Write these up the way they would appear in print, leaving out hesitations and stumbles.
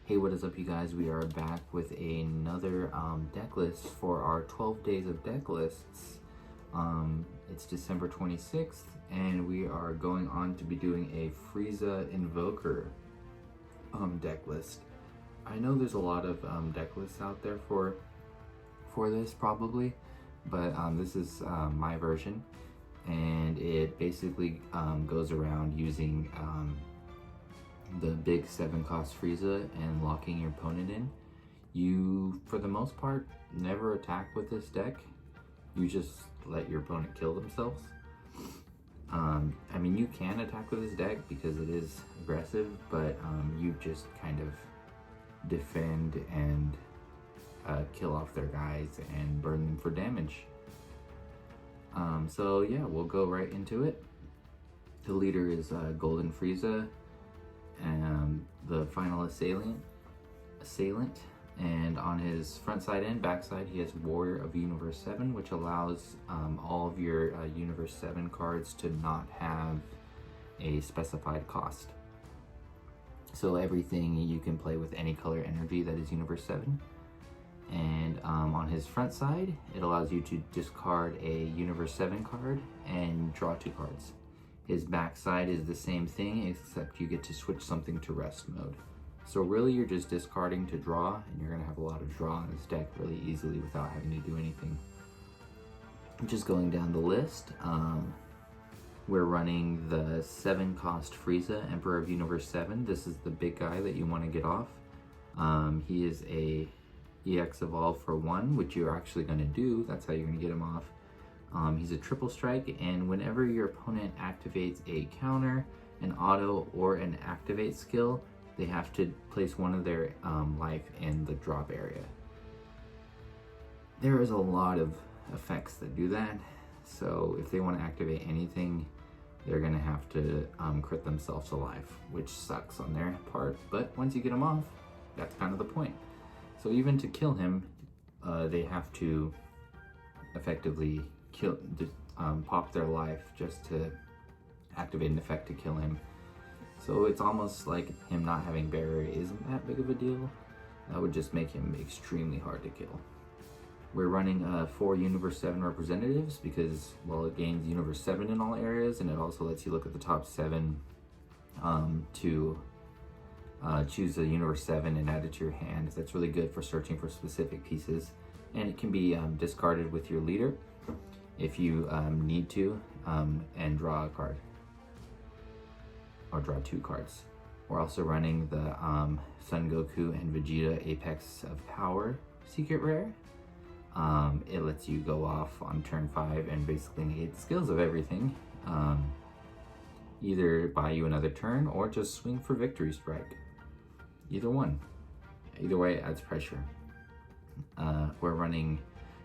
Hey, what is up, you guys? We are back with another deck list for our 12 days of deck lists. It's December 26th, and we are going on to be doing a Frieza Invoker deck list. I know there's a lot of deck lists out there for this probably, but this is my version, and it basically goes around using the big 7-cost Frieza and locking your opponent in. You, for the most part, never attack with this deck. You just let your opponent kill themselves. I mean, you can attack with this deck because it is aggressive, but you just kind of defend and kill off their guys and burn them for damage. So yeah, we'll go right into it. The leader is Golden Frieza, and the final assailant, and on his front side and back side he has Warrior of Universe 7, which allows all of your Universe 7 cards to not have a specified cost. So everything you can play with any color energy that is Universe 7. And on his front side, it allows you to discard a Universe 7 card and draw 2 cards. His backside is the same thing, except you get to switch something to rest mode. So really you're just discarding to draw, and you're gonna have a lot of draw in this deck really easily without having to do anything. Just going down the list, we're running the 7-cost Frieza, Emperor of Universe 7. This is the big guy that you want to get off. He is a EX Evolve for 1, which you're actually gonna do. That's how you're gonna get him off. He's a triple strike, and whenever your opponent activates a counter, an auto, or an activate skill, they have to place one of their life in the drop area. There is a lot of effects that do that, so if they want to activate anything, they're gonna have to crit themselves alive, which sucks on their part, but once you get him off, that's kind of the point. So even to kill him, they have to effectively pop their life just to activate an effect to kill him. So it's almost like him not having barrier isn't that big of a deal. That would just make him extremely hard to kill. We're running 4 Universe 7 representatives because, well, it gains Universe 7 in all areas, and it also lets you look at the top 7 to choose a Universe 7 and add it to your hand. That's really good for searching for specific pieces, and it can be discarded with your leader if you need to, and draw a card, or draw 2 cards. We're also running the Son Goku and Vegeta Apex of Power secret rare. It lets you go off on turn 5 and basically negate the skills of everything. Either buy you another turn or just swing for Victory Strike. Either one. Either way, it adds pressure. We're running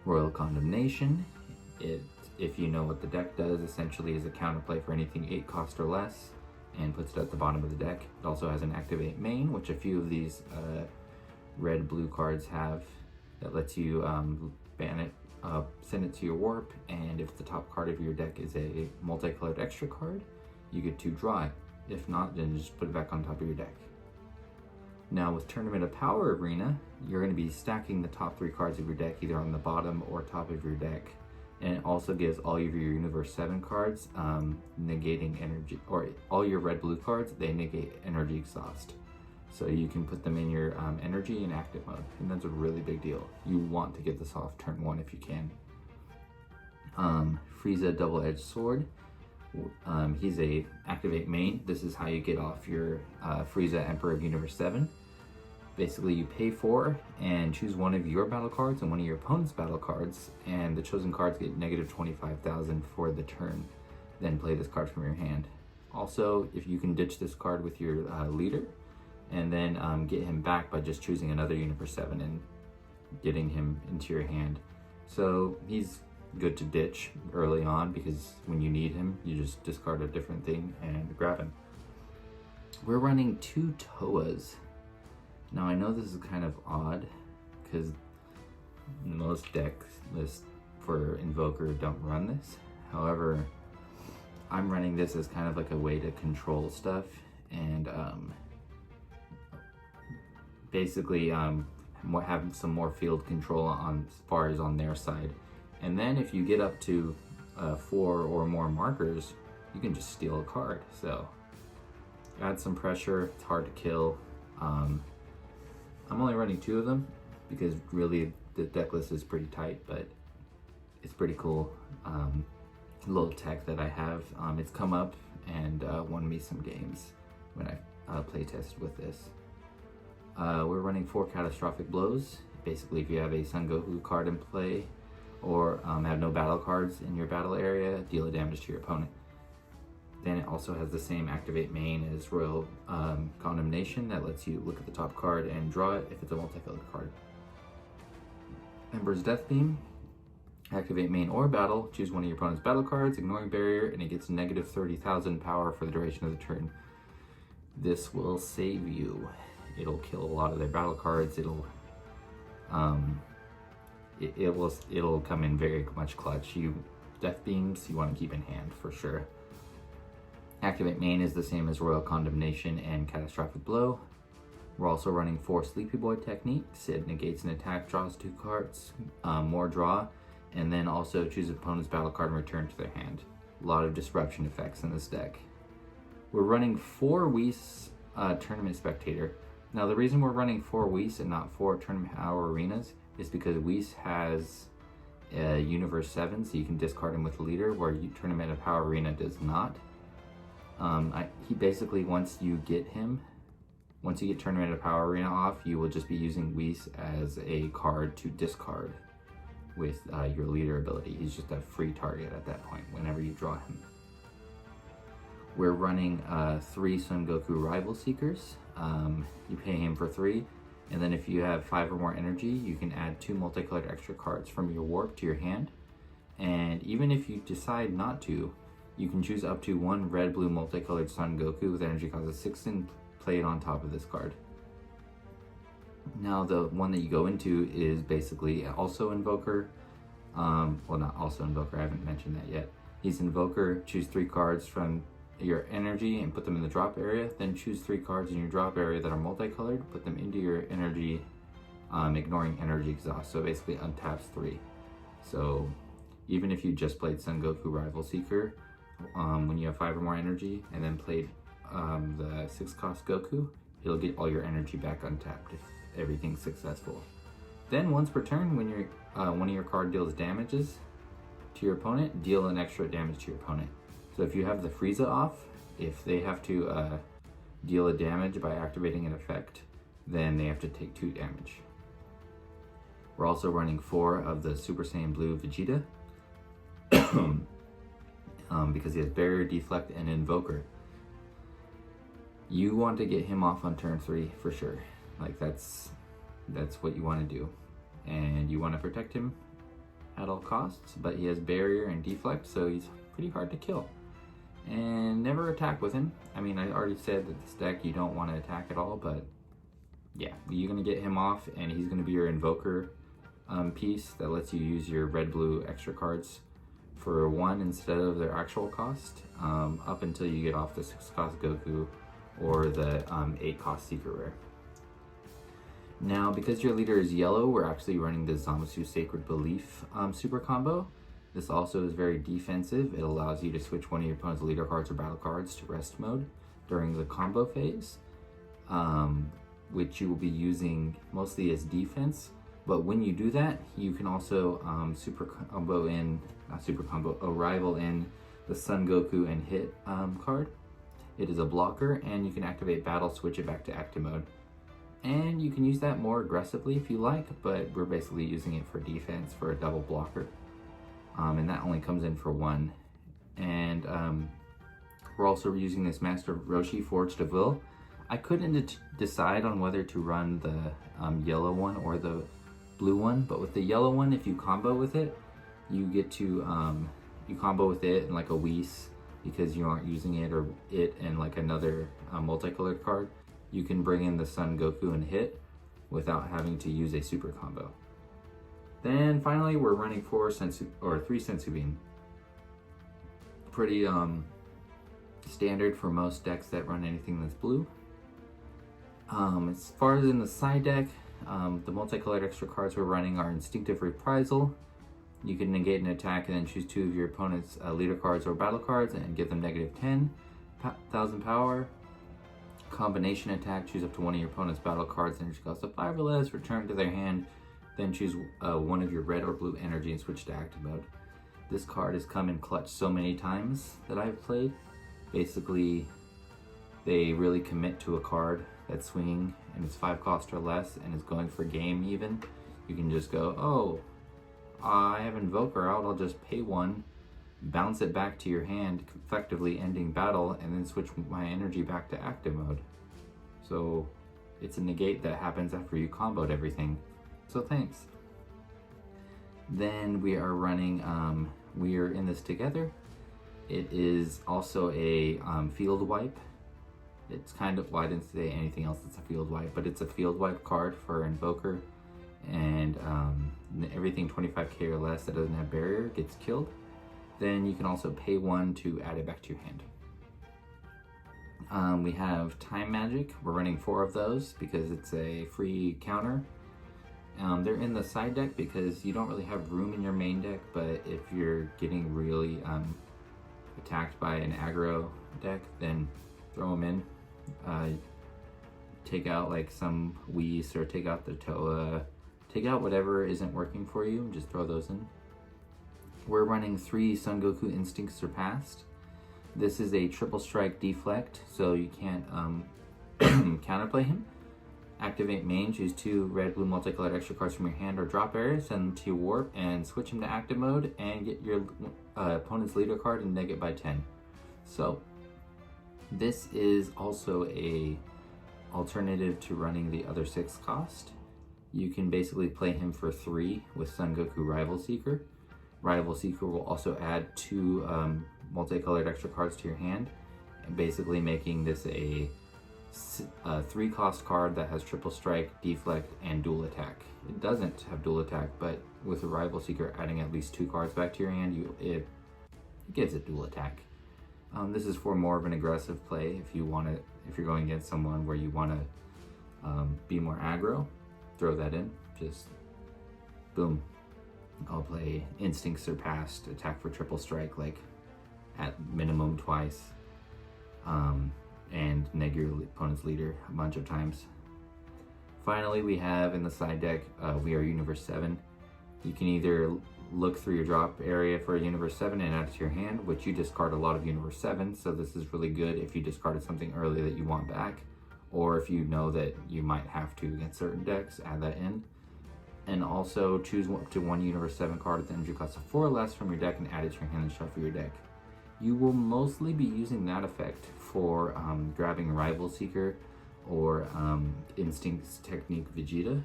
Royal Condemnation. It, if you know what the deck does, essentially is a counterplay for anything 8 cost or less, and puts it at the bottom of the deck. It also has an activate main, which a few of these red-blue cards have, that lets you ban it, send it to your warp, and if the top card of your deck is a multicolored extra card, you get to draw it. If not, then just put it back on top of your deck. Now with Tournament of Power Arena, you're going to be stacking the top 3 cards of your deck either on the bottom or top of your deck. And it also gives all of your Universe 7 cards negating energy, or all your red-blue cards, they negate energy exhaust. So you can put them in your energy and active mode, and that's a really big deal. You want to get this off turn 1 if you can. Frieza Double-Edged Sword. He's a activate main. This is how you get off your Frieza Emperor of Universe 7. Basically, you pay 4 and choose one of your battle cards and one of your opponent's battle cards, and the chosen cards get negative 25,000 for the turn. Then play this card from your hand. Also, if you can ditch this card with your leader, and then get him back by just choosing another Universe 7 and getting him into your hand. So he's good to ditch early on, because when you need him, you just discard a different thing and grab him. We're running 2 Toas. Now I know this is kind of odd, because most deck lists for Invoker don't run this. However, I'm running this as kind of like a way to control stuff and basically have some more field control on as far as on their side. And then if you get up to 4 or more markers, you can just steal a card. So add some pressure. It's hard to kill. I'm only running 2 of them because really the deck list is pretty tight, but it's pretty cool. Little tech that I have. It's come up and won me some games when I play tested with this. We're running 4 catastrophic blows. Basically, if you have a Son Goku card in play or have no battle cards in your battle area, deal a damage to your opponent. Then it also has the same activate main as Royal Condemnation that lets you look at the top card and draw it if it's a multicolored card. Emperor's Death Beam. Activate main or battle, choose one of your opponent's battle cards, ignoring barrier, and it gets negative 30,000 power for the duration of the turn. This will save you. It'll kill a lot of their battle cards. It'll come in very much clutch. Death Beams you want to keep in hand for sure. Activate main is the same as Royal Condemnation and Catastrophic Blow. We're also running 4 Sleepy Boy techniques. It negates an attack, draws 2 cards, more draw, and then also choose an opponent's battle card and return to their hand. A lot of disruption effects in this deck. We're running 4 Whis Tournament Spectator. Now the reason we're running 4 Whis and not 4 Tournament Power Arenas is because Whis has a Universe 7, so you can discard him with Leader, where Tournament of Power Arena does not. He basically, once you get Tournament of Power Arena off, you will just be using Whis as a card to discard with your Leader ability. He's just a free target at that point whenever you draw him. We're running 3 Son Goku Rival Seekers. You pay him for 3, and then if you have 5 or more energy, you can add 2 multicolored extra cards from your warp to your hand. And even if you decide not to, you can choose up to 1 red-blue multicolored Son Goku with energy cost of 6 and play it on top of this card. Now the one that you go into is basically also Invoker. Well, not also Invoker, I haven't mentioned that yet. He's Invoker. Choose 3 cards from your energy and put them in the drop area. Then choose 3 cards in your drop area that are multicolored, put them into your energy, ignoring energy exhaust. So basically untaps 3. So even if you just played Son Goku Rival Seeker, when you have 5 or more energy and then played the 6 cost Goku, it'll get all your energy back untapped if everything's successful. Then once per turn, when one of your card deals damages to your opponent, deal an extra damage to your opponent. So if you have the Frieza off, if they have to deal a damage by activating an effect, then they have to take 2 damage. We're also running 4 of the Super Saiyan Blue Vegeta because he has Barrier, Deflect, and Invoker. You want to get him off on turn 3 for sure. Like that's what you want to do, and you want to protect him at all costs. But he has Barrier and Deflect, so he's pretty hard to kill. And never attack with him. I mean, I already said that this deck you don't want to attack at all, but yeah, you're gonna get him off, and he's gonna be your Invoker piece that lets you use your red-blue extra cards for 1 instead of their actual cost, up until you get off the 6 cost Goku or the 8 cost Seeker Rare. Now, because your leader is yellow, we're actually running the Zamasu Sacred Belief super combo. This also is very defensive. It allows you to switch one of your opponent's leader cards or battle cards to rest mode during the combo phase, which you will be using mostly as defense. But when you do that, you can also arrival in the Son Goku and Hit card. It is a blocker, and you can activate battle, switch it back to active mode. And you can use that more aggressively if you like, but we're basically using it for defense for a double blocker. And that only comes in for 1. And we're also using this Master Roshi Forged of Will. I couldn't decide on whether to run the yellow one or the blue one, but with the yellow one, if you combo with it, you get to you combo with it and like a Whis, because you aren't using it, or it and like another multicolored card, you can bring in the Son Goku and Hit without having to use a super combo. Then finally, we're running 3 Sensu Bean. Pretty standard for most decks that run anything that's blue. As far as in the side deck, the multicolored extra cards we're running are Instinctive Reprisal. You can negate an attack and then choose 2 of your opponent's leader cards or battle cards and give them negative 10,000 power. Combination attack, choose up to 1 of your opponent's battle cards, energy cost of 5 or less, return to their hand, then choose 1 of your red or blue energy and switch to active mode. This card has come in clutch so many times that I've played. Basically, they really commit to a card that's swinging and it's 5 cost or less and is going for game even. You can just go, oh, I have Invoker out, I'll just pay 1, bounce it back to your hand, effectively ending battle, and then switch my energy back to active mode. So it's a negate that happens after you comboed everything. So thanks. Then we are running, we are in this together. It is also a field wipe. It's kind of, well, I didn't say anything else that's a field wipe, but it's a field wipe card for Invoker. And everything 25k or less that doesn't have barrier gets killed. Then you can also pay 1 to add it back to your hand. We have Time Magic. We're running 4 of those because it's a free counter. They're in the side deck because you don't really have room in your main deck, but if you're getting really attacked by an aggro deck, then throw them in. Take out like some Whis or take out the Toa. Take out whatever isn't working for you and just throw those in. We're running 3 Son Goku Instinct Surpassed. This is a triple strike deflect, so you can't counterplay him. Activate main, choose 2 red, blue multicolored extra cards from your hand or drop area, send them to your warp, and switch him to active mode, and get your opponent's leader card and neg it by 10. So, this is also a alternative to running the other 6 cost. You can basically play him for 3 with Son Goku Rival Seeker. Rival Seeker will also add 2 multicolored extra cards to your hand, and basically making this a 3 cost card that has triple strike, deflect, and dual attack. It doesn't have dual attack, but with a Rival Seeker adding at least 2 cards back to your hand, it gives it dual attack. This is for more of an aggressive play if you want to, if you're going against someone where you want to be more aggro. Throw that in, just boom. I'll play Instinct Surpassed, attack for triple strike like at minimum twice, and neg your opponent's leader a bunch of times. Finally, we have in the side deck, we are Universe 7. You can either look through your drop area for a Universe 7 and add it to your hand, which you discard a lot of Universe 7, so this is really good if you discarded something early that you want back, or if you know that you might have to against certain decks, add that in. And also choose up to 1 Universe 7 card with energy cost of 4 or less from your deck and add it to your hand and shuffle your deck. You will mostly be using that effect for grabbing Rival Seeker or Instinct's Technique Vegeta,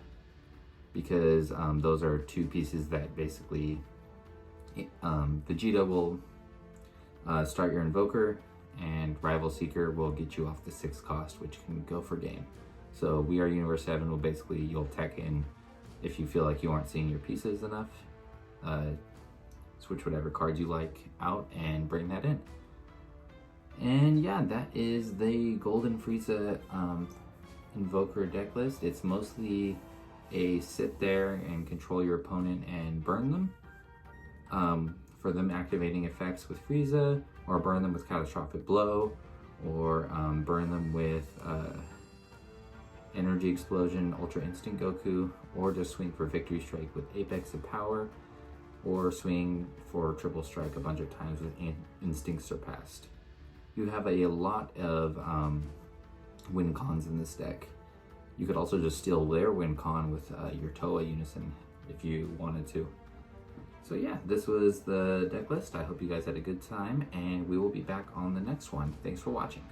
because those are 2 pieces that basically Vegeta will start your Invoker, and Rival Seeker will get you off the 6 cost, which can go for game. So we are Universe 7 will basically, you'll tech in if you feel like you aren't seeing your pieces enough. Switch whatever cards you like out and bring that in. And yeah, that is the Golden Frieza Invoker deck list. It's mostly a sit there and control your opponent and burn them. For them activating effects with Frieza, or burn them with Catastrophic Blow, or burn them with Energy Explosion, Ultra Instinct Goku, or just swing for Victory Strike with Apex of Power, or swing for Triple Strike a bunch of times with Instinct Surpassed. You have a lot of win cons in this deck. You could also just steal their win con with your Toa Unison if you wanted to. So yeah, this was the deck list. I hope you guys had a good time, and we will be back on the next one. Thanks for watching.